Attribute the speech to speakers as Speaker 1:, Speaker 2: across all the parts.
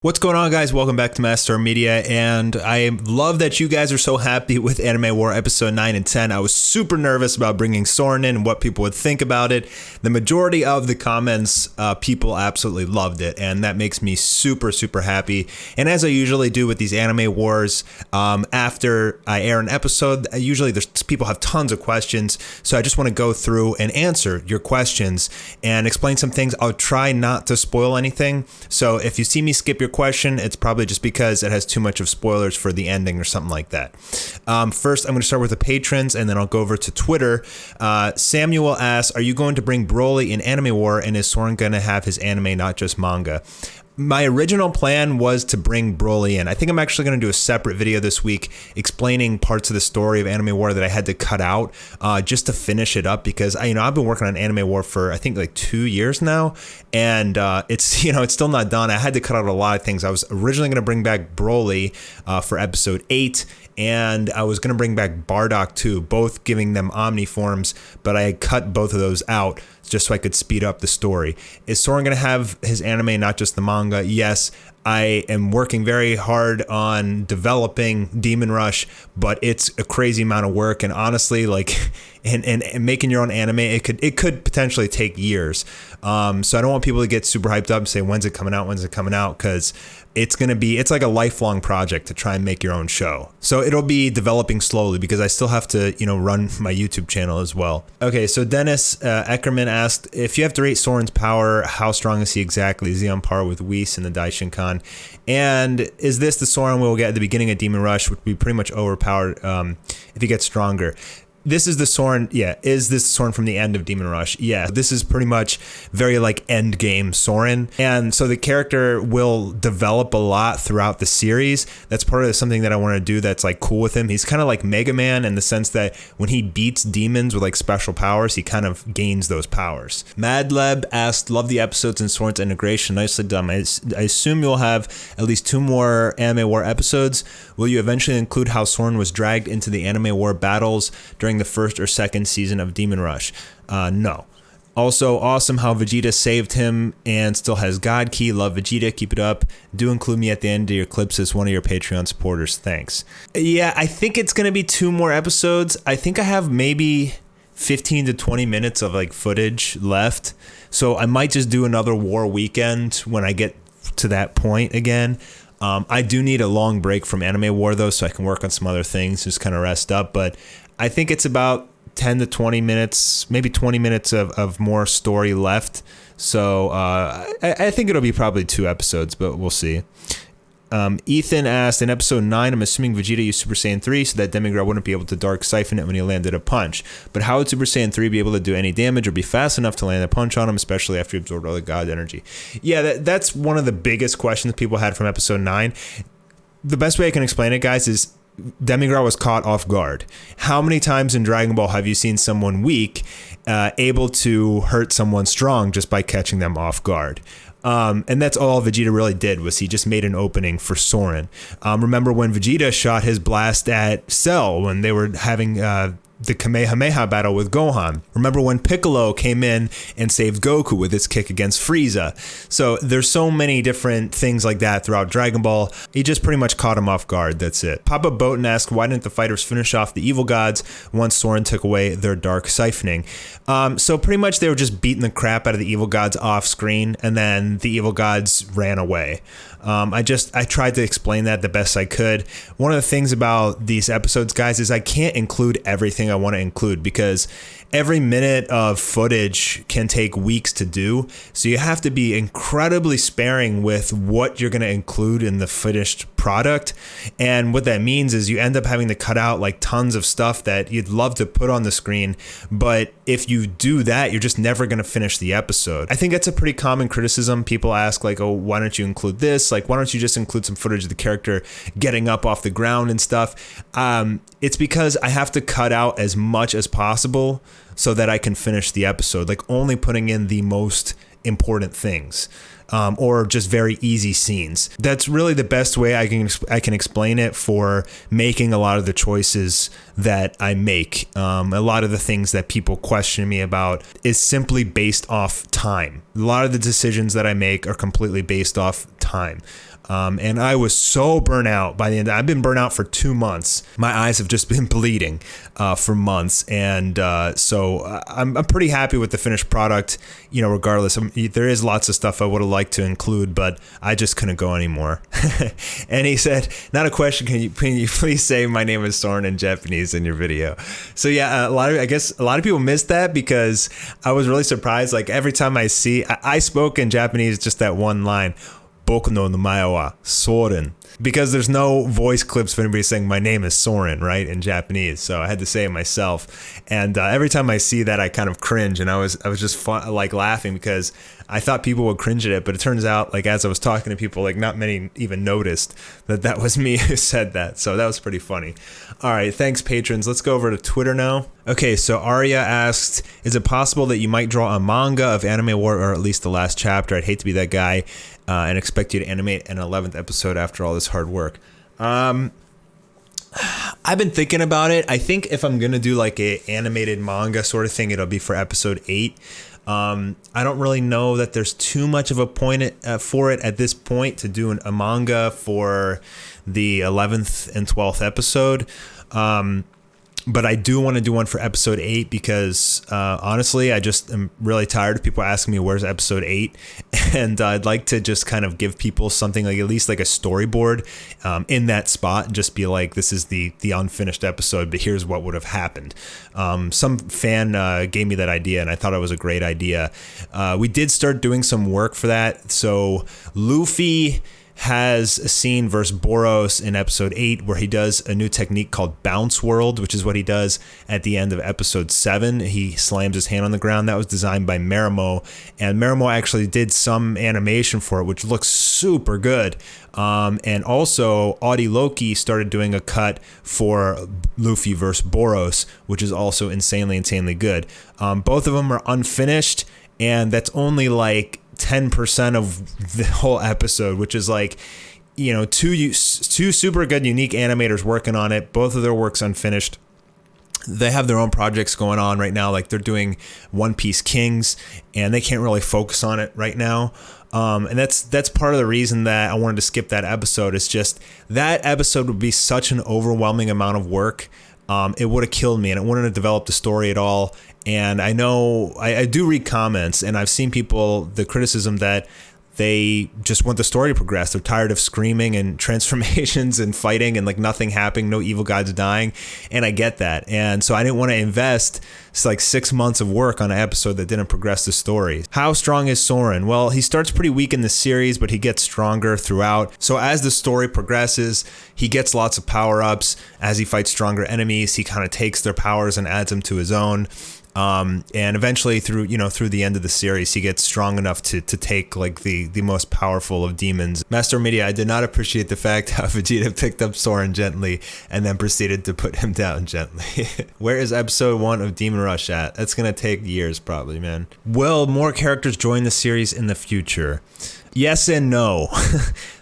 Speaker 1: What's going on, guys? Welcome back to Mastar Media, and I love that you guys are so happy with Anime War episode 9 and 10. I was super nervous about bringing Soren in and what people would think about it. The majority of the comments, people absolutely loved it, and that makes me super happy. And as I usually do with these Anime Wars, after I air an episode, usually people have tons of questions, so I just want to go through and answer your questions and explain some things. I'll try not to spoil anything, so if you see me skip your question, it's probably just because it has too much of spoilers for the ending or something like that. First, I'm going to start with the patrons, and then I'll go over to Twitter. Samuel asks, are you going to bring Broly in Anime War, and is Soren going to have his anime, not just manga? My original plan was to bring Broly in. I think I'm actually going to do a separate video this week explaining parts of the story of Anime War that I had to cut out just to finish it up, because I've been working on Anime War for I think like 2 years now, and it's still not done. I had to cut out a lot of things. I was originally going to bring back Broly for episode 8, and I was going to bring back Bardock too, both giving them Omni forms, but I cut both of those out just so I could speed up the story. Is Soren going to have his anime, not just the manga? Yes. I am working very hard on developing Demon Rush, but it's a crazy amount of work, and honestly, like, and making your own anime, it could potentially take years. So I don't want people to get super hyped up and say, when's it coming out, because it's like a lifelong project to try and make your own show. So it'll be developing slowly because I still have to, run my YouTube channel as well. Okay, so Dennis Eckerman asked, if you have to rate Soren's power, how strong is he exactly? Is he on par with Whis in the Daishinkan? And is this the Soren we'll get at the beginning of Demon Rush, which would be pretty much overpowered if he gets stronger? This is the Soren, yeah. Is this Soren from the end of Demon Rush? Yeah, this is pretty much very like end game Soren. And so the character will develop a lot throughout the series. That's part of something that I want to do that's like cool with him. He's kind of like Mega Man in the sense that when he beats demons with like special powers, he kind of gains those powers. Madleb asked, love the episodes and Soren's integration. Nicely done. I assume you'll have at least 2 more Anime War episodes. Will you eventually include how Soren was dragged into the Anime War battles during the first or second season of Demon Rush? No. Also, awesome how Vegeta saved him and still has God Key. Love Vegeta. Keep it up. Do include me at the end of your clips as one of your Patreon supporters. Thanks. Yeah, I think it's going to be 2 more episodes. I think I have maybe 15 to 20 minutes of like footage left. So I might just do another War weekend when I get to that point again. I do need a long break from Anime War though, so I can work on some other things, just kind of rest up. But I think it's about 10 to 20 minutes, maybe 20 minutes of more story left. So I think it'll be probably 2 episodes, but we'll see. Ethan asked, in episode 9, I'm assuming Vegeta used Super Saiyan 3 so that Demigod wouldn't be able to Dark Siphon it when he landed a punch. But how would Super Saiyan 3 be able to do any damage or be fast enough to land a punch on him, especially after he absorbed all the God energy? Yeah, that's one of the biggest questions people had from episode 9. The best way I can explain it, guys, is Demigod was caught off guard. How many times in Dragon Ball have you seen someone weak able to hurt someone strong just by catching them off guard? And that's all Vegeta really did, was he just made an opening for Soren. Remember when Vegeta shot his blast at Cell when they were having the Kamehameha battle with Gohan? Remember when Piccolo came in and saved Goku with his kick against Frieza? So there's so many different things like that throughout Dragon Ball. He just pretty much caught him off guard. That's it. Papa Boten asked, why didn't the fighters finish off the evil gods once Soren took away their dark siphoning? So pretty much they were just beating the crap out of the evil gods off screen, and then the evil gods ran away. I tried to explain that the best I could. One of the things about these episodes, guys, is I can't include everything I want to include because every minute of footage can take weeks to do. So you have to be incredibly sparing with what you're going to include in the finished product. And what that means is you end up having to cut out like tons of stuff that you'd love to put on the screen. But if you do that, you're just never going to finish the episode. I think that's a pretty common criticism. People ask like, oh, why don't you include this? Like, why don't you just include some footage of the character getting up off the ground and stuff? It's because I have to cut out as much as possible so that I can finish the episode, like only putting in the most important things. Or just very easy scenes. That's really the best way I can explain it for making a lot of the choices that I make. A lot of the things that people question me about is simply based off time. A lot of the decisions that I make are completely based off time. And I was so burnt out by the end. I've been burnt out for 2 months. My eyes have just been bleeding for months. And so I'm pretty happy with the finished product, regardless. There is lots of stuff I would have liked to include, but I just couldn't go anymore. And he said, not a question, can you please say my name is Soren in Japanese in your video? So yeah, I guess a lot of people missed that because I was really surprised. Like every time I spoke in Japanese just that one line, Boku no namae wa Soren, because there's no voice clips of anybody saying my name is Soren, right, in Japanese. So I had to say it myself. And every time I see that, I kind of cringe. And I was just laughing because I thought people would cringe at it. But it turns out, like, as I was talking to people, like, not many even noticed that was me who said that. So that was pretty funny. All right. Thanks, patrons. Let's go over to Twitter now. Okay. So Arya asked, is it possible that you might draw a manga of Anime War, or at least the last chapter? I'd hate to be that guy. And expect you to animate an 11th episode after all this hard work. I've been thinking about it. I think if I'm going to do like a animated manga sort of thing, it'll be for episode 8. I don't really know that there's too much of a point for it at this point to do a manga for the 11th and 12th episode. But I do want to do one for episode 8 because honestly, I just am really tired of people asking me where's episode 8, and I'd like to just kind of give people something like at least like a storyboard in that spot and just be like, this is the unfinished episode, but here's what would have happened. Some fan gave me that idea, and I thought it was a great idea. We did start doing some work for that. So Luffy has a scene versus Boros in episode 8 where he does a new technique called Bounce World, which is what he does at the end of episode 7. He slams his hand on the ground. That was designed by Marimo, and Marimo actually did some animation for it, which looks super good. And also Audi Loki started doing a cut for Luffy versus Boros, which is also insanely good. Both of them are unfinished, and that's only like 10% of the whole episode, which is like, two super good unique animators working on it. Both of their work's unfinished. They have their own projects going on right now. Like they're doing One Piece Kings, and they can't really focus on it right now. And that's part of the reason that I wanted to skip that episode. It's just that episode would be such an overwhelming amount of work. It would have killed me, and it wouldn't have developed the story at all. And I know I do read comments, and I've seen the criticism that they just want the story to progress. They're tired of screaming and transformations and fighting and like nothing happening, no evil gods dying. And I get that. And so I didn't want to invest like 6 months of work on an episode that didn't progress the story. How strong is Soren? Well, he starts pretty weak in the series, but he gets stronger throughout. So as the story progresses, he gets lots of power-ups. As he fights stronger enemies, he kind of takes their powers and adds them to his own. And eventually through the end of the series, he gets strong enough to take like the most powerful of demons. Mastar Media, I did not appreciate the fact how Vegeta picked up Soren gently and then proceeded to put him down gently. Where is episode 1 of Demon Rush at? That's going to take years probably, man. Will more characters join the series in the future? Yes and no.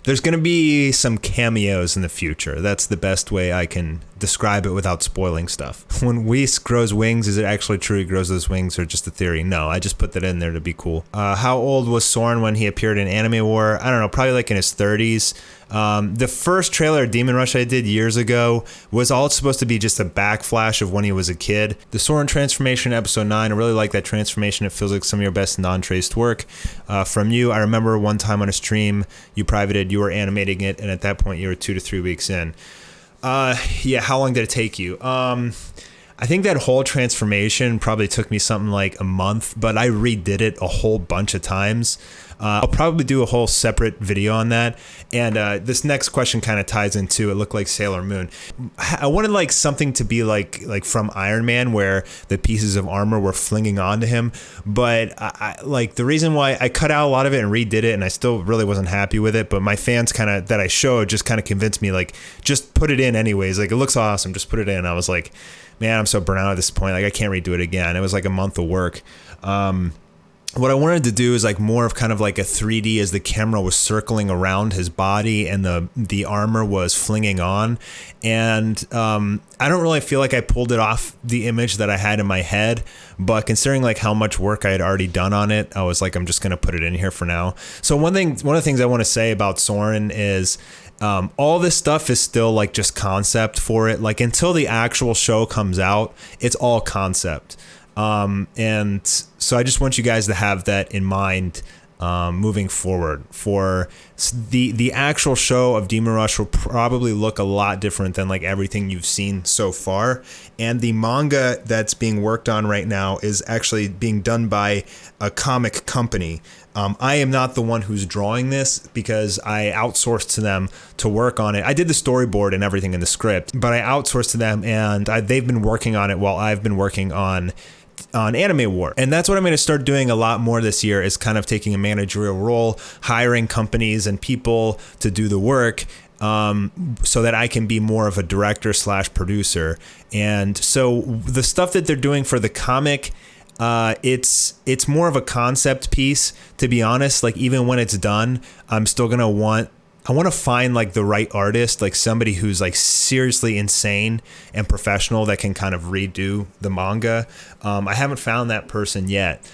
Speaker 1: There's going to be some cameos in the future. That's the best way I can describe it without spoiling stuff. When Whis grows wings, is it actually true he grows those wings or just a theory? No, I just put that in there to be cool. How old was Soren when he appeared in Anime War? I don't know, probably like in his 30s. The first trailer of Demon Rush I did years ago was all supposed to be just a backflash of when he was a kid. The Soren transformation, episode 9, I really like that transformation. It feels like some of your best non-traced work. From you, I remember one time on a stream you privated, you were animating it, and at that point you were 2 to 3 weeks in. Yeah, how long did it take you? I think that whole transformation probably took me something like a month, but I redid it a whole bunch of times. I'll probably do a whole separate video on that. And this next question kind of ties into, it looked like Sailor Moon. I wanted like something to be like from Iron Man, where the pieces of armor were flinging onto him. But I like the reason why I cut out a lot of it and redid it, and I still really wasn't happy with it. But my fans that I showed just kind of convinced me, like, just put it in anyways. Like, it looks awesome. Just put it in. I was like, man, I'm so burnt out at this point. Like, I can't redo it again. It was like a month of work. what I wanted to do is like more of kind of like a 3D as the camera was circling around his body and the armor was flinging on. And I don't really feel like I pulled it off the image that I had in my head, but considering like how much work I had already done on it, I was like, I'm just going to put it in here for now. So one of the things I want to say about Soren is all this stuff is still like just concept for it. Like until the actual show comes out, it's all concept. And so I just want you guys to have that in mind moving forward. For the actual show of Demon Rush will probably look a lot different than like everything you've seen so far. And the manga that's being worked on right now is actually being done by a comic company. I am not the one who's drawing this because I outsourced to them to work on it. I did the storyboard and everything in the script, but I outsourced to them, and they've been working on it while I've been working on Anime War. And that's what I'm going to start doing a lot more this year, is kind of taking a managerial role, hiring companies and people to do the work, so that I can be more of a director / producer. And so the stuff that they're doing for the comic, it's more of a concept piece, to be honest. Like even when it's done, I'm still going to I want to find like the right artist, like somebody who's like seriously insane and professional that can kind of redo the manga. I haven't found that person yet.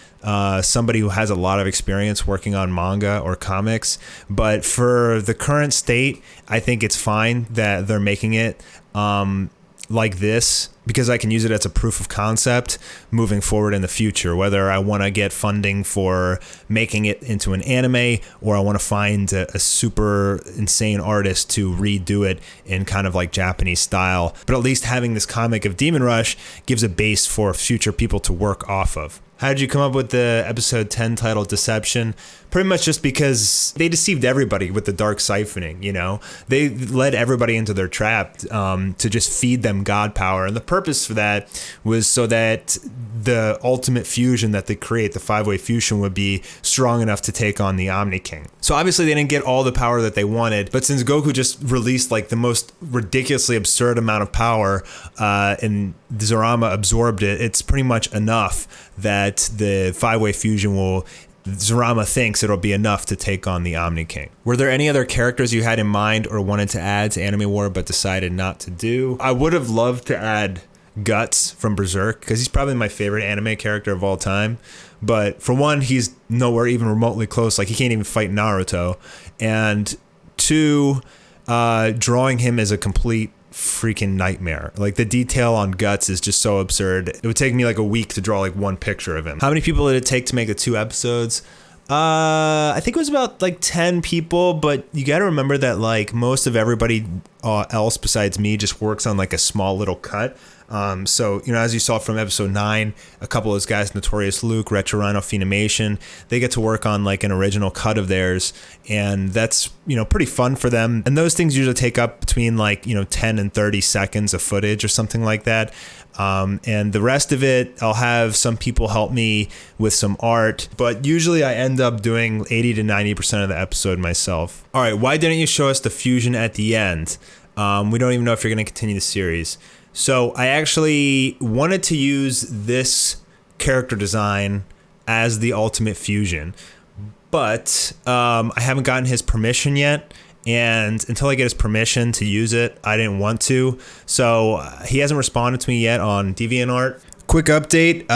Speaker 1: Somebody who has a lot of experience working on manga or comics. But for the current state, I think it's fine that they're making it like this, because I can use it as a proof of concept moving forward in the future, whether I want to get funding for making it into an anime or I want to find a super insane artist to redo it in kind of like Japanese style. But at least having this comic of Demon Rush gives a base for future people to work off of. How did you come up with the episode 10 title Deception? Pretty much just because they deceived everybody with the dark siphoning, you know? They led everybody into their trap to just feed them god power. And the purpose for that was so that the ultimate fusion that they create, the 5-way fusion, would be strong enough to take on the Omni King. So obviously they didn't get all the power that they wanted, but since Goku just released like the most ridiculously absurd amount of power and Zurama absorbed it, it's pretty much enough that the 5-way fusion Zurama thinks it'll be enough to take on the Omni King. Were there any other characters you had in mind or wanted to add to Anime War but decided not to do? I would have loved to add Guts from Berserk, because he's probably my favorite anime character of all time. But for one, he's nowhere even remotely close. Like, he can't even fight Naruto. And two, drawing him is a complete freaking nightmare. Like, the detail on Guts is just so absurd. It would take me like a week to draw like one picture of him. How many people did it take to make the 2 episodes? I think it was about like 10 people, but you got to remember that like most of everybody else besides me just works on like a small little cut. So, you know, as you saw from episode 9, a couple of those guys, Notorious Luke, Retro Rhino, Phenimation, they get to work on like an original cut of theirs, and that's, you know, pretty fun for them. And those things usually take up between like, you know, 10 and 30 seconds of footage or something like that. And the rest of it, I'll have some people help me with some art, but usually I end up doing 80 to 90% of the episode myself. All right, why didn't you show us the fusion at the end? We don't even know if you're going to continue the series. So I actually wanted to use this character design as the ultimate fusion, but I haven't gotten his permission yet. And until I get his permission to use it, I didn't want to. So he hasn't responded to me yet on DeviantArt. Quick update,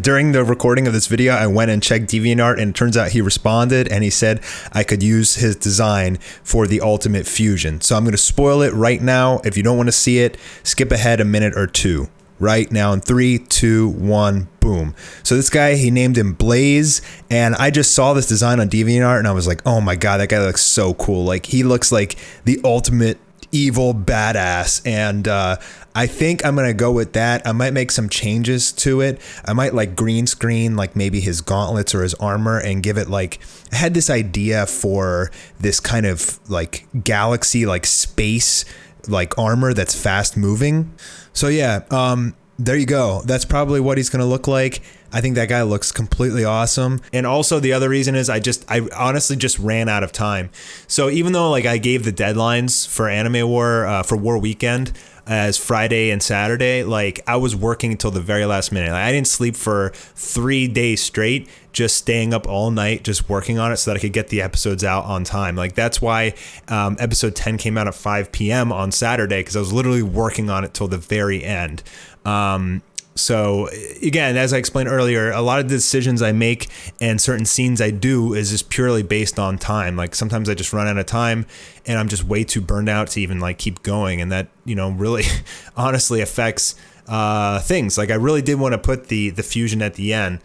Speaker 1: during the recording of this video, I went and checked DeviantArt, and it turns out he responded and he said I could use his design for the ultimate fusion. So I'm going to spoil it right now. If you don't want to see it, skip ahead a minute or two. Right now in 3, 2, 1, boom. So this guy, he named him Blaze, and I just saw this design on DeviantArt and I was like, oh my god, that guy looks so cool. Like, he looks like the ultimate evil badass, and I think I'm gonna go with that. I might make some changes to it. I might like green screen like maybe his gauntlets or his armor and give it like, I had this idea for this kind of like galaxy, like space, like armor that's fast moving. So yeah, there you go. That's probably what he's gonna look like. I think that guy looks completely awesome. And also the other reason is I honestly just ran out of time. So even though like I gave the deadlines for Anime War for War Weekend as Friday and Saturday, like I was working until the very last minute. Like, I didn't sleep for 3 days straight, just staying up all night, just working on it so that I could get the episodes out on time. Like that's why episode 10 came out at 5 p.m. on Saturday, because I was literally working on it till the very end. So again, as I explained earlier, a lot of the decisions I make and certain scenes I do is just purely based on time. Like sometimes I just run out of time and I'm just way too burned out to even like keep going. And that, really honestly affects things. Like I really did want to put the fusion at the end.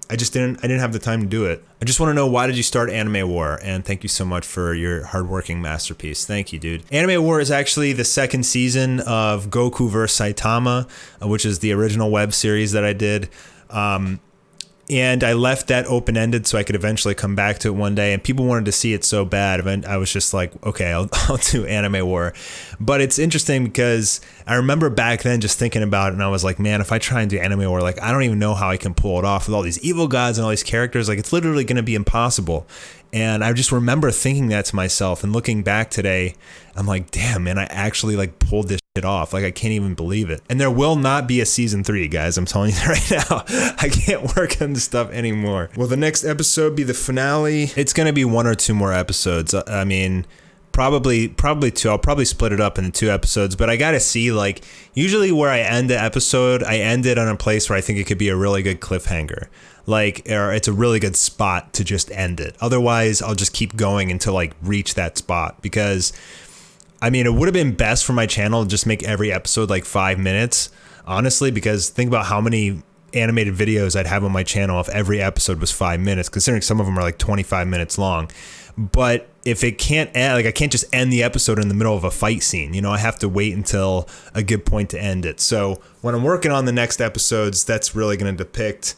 Speaker 1: I didn't have the time to do it. I just want to know, why did you start Anime War? And thank you so much for your hardworking masterpiece. Thank you, dude. Anime War is actually the second season of Goku vs. Saitama, which is the original web series that I did. And I left that open-ended so I could eventually come back to it one day. And people wanted to see it so bad. And I was just like, okay, I'll do Anime War. But it's interesting because I remember back then just thinking about it. And I was like, man, if I try and do Anime War, like I don't even know how I can pull it off with all these evil gods and all these characters. Like it's literally going to be impossible. And I just remember thinking that to myself, and looking back today, I'm like, damn, man, I actually like pulled this shit off. Like I can't even believe it. And there will not be a season 3, guys. I'm telling you that right now. I can't work on this stuff anymore. Will the next episode be the finale? It's going to be 1 or 2 more episodes. I mean, probably 2. I'll probably split it up into 2 episodes, but I got to see, like, usually where I end the episode, I end it on a place where I think it could be a really good cliffhanger. Like, or it's a really good spot to just end it. Otherwise, I'll just keep going until like reach that spot, because I mean, it would have been best for my channel to just make every episode like 5 minutes, honestly, because think about how many animated videos I'd have on my channel if every episode was 5 minutes, considering some of them are like 25 minutes long. But if it can't end, like I can't just end the episode in the middle of a fight scene, I have to wait until a good point to end it. So when I'm working on the next episodes, that's really going to depict,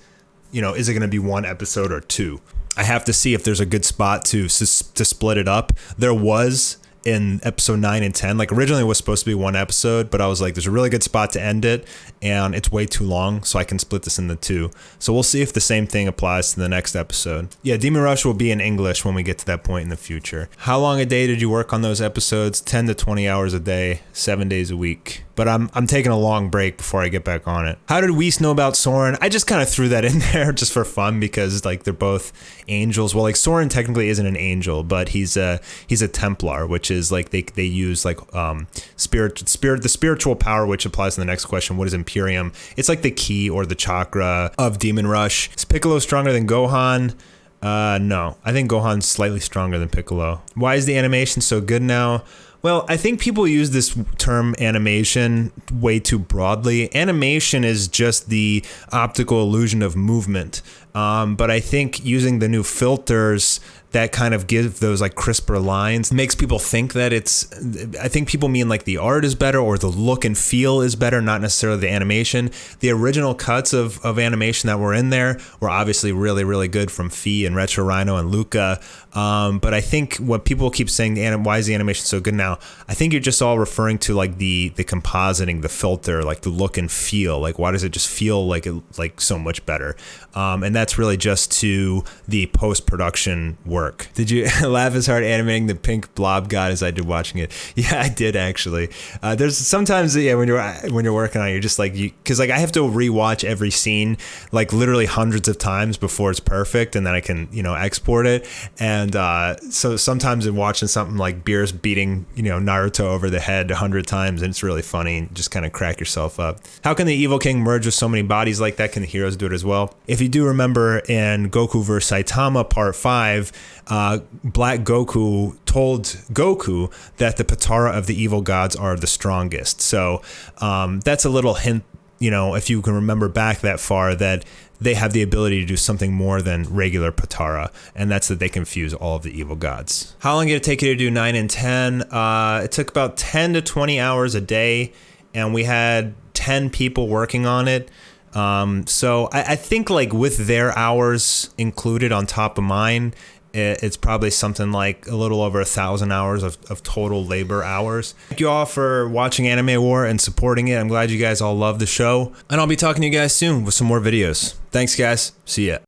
Speaker 1: is it going to be 1 episode or 2? I have to see if there's a good spot to split it up. There was in episode 9 and 10. Like originally it was supposed to be 1 episode, but I was like, there's a really good spot to end it, and it's way too long, so I can split this into 2. So we'll see if the same thing applies to the next episode. Yeah, Demon Rush will be in English when we get to that point in the future. How long a day did you work on those episodes? 10 to 20 hours a day, 7 days a week. But I'm taking a long break before I get back on it. How did Whis know about Soren? I just kind of threw that in there just for fun, because like they're both angels. Well, like Soren technically isn't an angel, but he's a Templar, which is like they use like the spiritual power, which applies to the next question. What is Imperium? It's like the key or the chakra of Demon Rush. Is Piccolo stronger than Gohan? No, I think Gohan's slightly stronger than Piccolo. Why is the animation so good now? Well, I think people use this term animation way too broadly. Animation is just the optical illusion of movement. But I think using the new filters that kind of give those like crisper lines makes people think that I think people mean like the art is better or the look and feel is better, not necessarily the animation. The original cuts of animation that were in there were obviously really, really good from Fee and Retro Rhino and Luca. But I think what people keep saying, why is the animation so good now? I think you're just all referring to like the compositing, the filter, like the look and feel. Like why does it just feel like so much better? And that's really just to the post-production work. Did you laugh as hard animating the pink blob god as I did watching it? Yeah, I did actually. There's sometimes, yeah, when you're working on it, you're just like, because like I have to rewatch every scene like literally hundreds of times before it's perfect, and then I can export it. And so sometimes in watching something like Beerus beating Naruto over the head 100 times, and it's really funny, and just kind of crack yourself up. How can the Evil King merge with so many bodies like that? Can the heroes do it as well? If you do remember in Goku vs. Saitama Part 5, Black Goku told Goku that the Patara of the evil gods are the strongest. So that's a little hint, if you can remember back that far, that they have the ability to do something more than regular Patara, and that's that they can fuse all of the evil gods. How long did it take you to do 9 and 10? It took about 10 to 20 hours a day, and we had 10 people working on it. So I think like with their hours included on top of mine, it's probably something like a little over 1,000 hours of total labor hours. Thank you all for watching Anime War and supporting it. I'm glad you guys all love the show. And I'll be talking to you guys soon with some more videos. Thanks, guys. See ya.